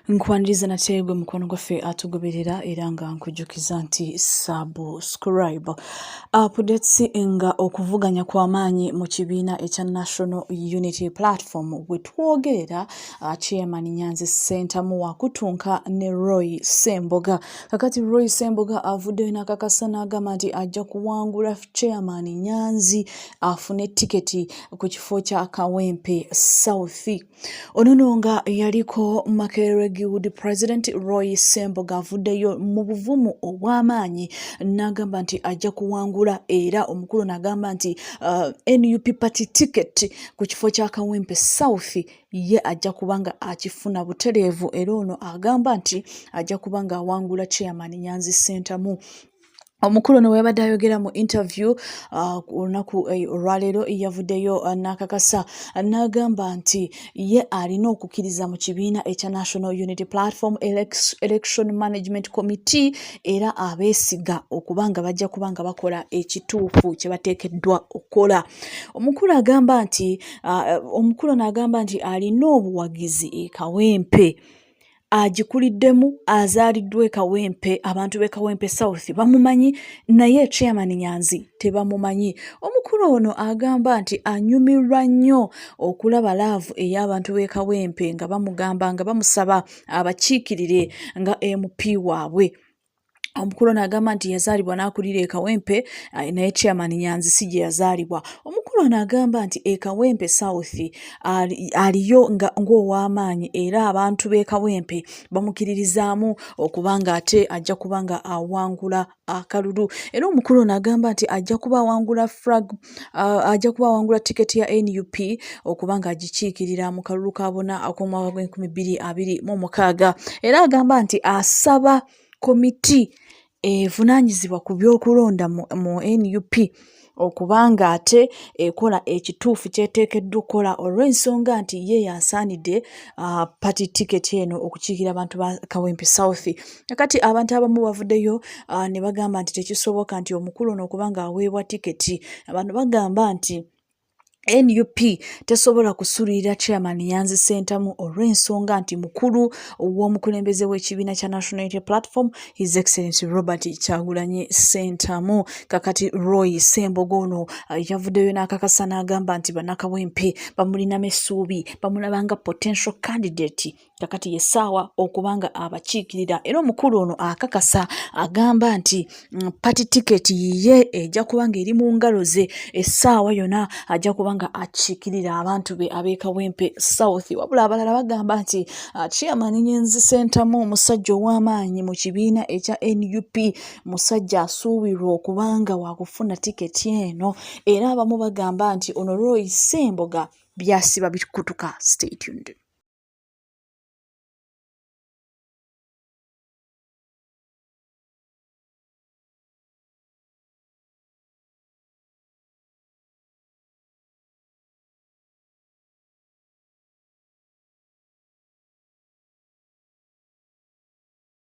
Nkwaniriza nategwe mukono gwaffe atugoberera era nga nkujjukiza nti subscribe updates nga okuvuganya kw'amaanyi mu kibiina ekya National Unity Platform wetwogerera chairman Nyanzi Ssentamu wakutunka ne Roy Ssemboga. Kakati Roy Ssemboga avuddeyo n'akakasa n'agamba nti ajja kuwangula chairman Nyanzi afune tiketi ku kifo kya Kawempe South. Ono nga yaliko Makerere Guild President Roy Ssemboga avuddeyo mu buvumu obw'amaanyi n'agamba nti ajja kuwangula era omukulu n'agamba nti NUP party ticket ku kifo kya Kawempe South ye ajja kubanga akifuna butereevu era ono agamba nti ajja kubanga awangula chairman Nyanzi Ssentamu. Omukulu no webadde ayogera mu interview olunaku olwaleero yavuddeyo n'akakasa n'agamba nti ye alina okukkiriza mu kibiina ekya National Unity Platform Election Management Committee era abeesiga okubanga bajja kubanga bakola ekituufu kye bateekeddwa okukola. Omukulu n'agamba nti alina obuwagizi e Kawempe agikuliddemu azaaliddwa e Kawempe, abantu b'e Kawempe South bamumanyi naye chairman Nyanzi tebamumanyi. Omukulu ono agamba nti anyumirwa nnyo okulaba laavu ey'abantu b'e Kawempe nga bamugamba nga bamusaba abakiikirire nga MP waabwe. Omukulu n'agamba nti yazaalibwa n'akulira e Kawempe naye chairman Nyanzi si gye yazaalibwa. Omukulu n'agamba nti e Kawempe South aliyo ng'ow'amaanyi era abantu b'e Kawempe bamukiririzaamu okubanga ate ajja kubanga awangula akalulu. Era omukulu n'agamba nti ajja kuba awangula tiketi ya NUP okubanga agikiikirira mu kalulu kabona ak'omwaka gw'2026 era agamba nti asaba komiti evunaanyizibwa ku by'okulonda mu NUP okubanga ate ekola ekituufu kyeteekeddwa okukola olw'ensonga nti ye yasaanidde party ticket eno okukiikira abantu ba Kawempe South. Kati abantu abamu bavuddeyo ne bagamba nti tekisoboka nti omukulu ono okubanga aweebwa tiketi. Abantu bagamba nti NUP tesobola kusulira chairman Nyanzi Ssentamu olw'ensonga nti mukulu w'omukulembeze w'ekibiina kya National Unity Platform His Excellency Robert Kyagulanyi Ssentamu. Kakati Roy Ssemboga ono yavuddeyo n'akakasa n'agamba nti bannakawempe bamulinamu essuubi, bamulabanga potential candidate. Kakati yessaawa okubanga abakiikirira era omukulu ono akakasa agamba nti party ticket ye ejja kubanga eri mu ngalo ze essaawa yonna ajja kubanga akiikirira abantu be ab'e Kawempe South. Wabula abalala bagamba nti chairman Nyanzi Ssentamu omusajja ow'amaanyi mu kibiina ekya NUP, musajja asuubirwa okubanga wakufuna tiketi eno era abamu bagamba nti ono Roy Ssemboga byasiba bikutuka. Stay tuned.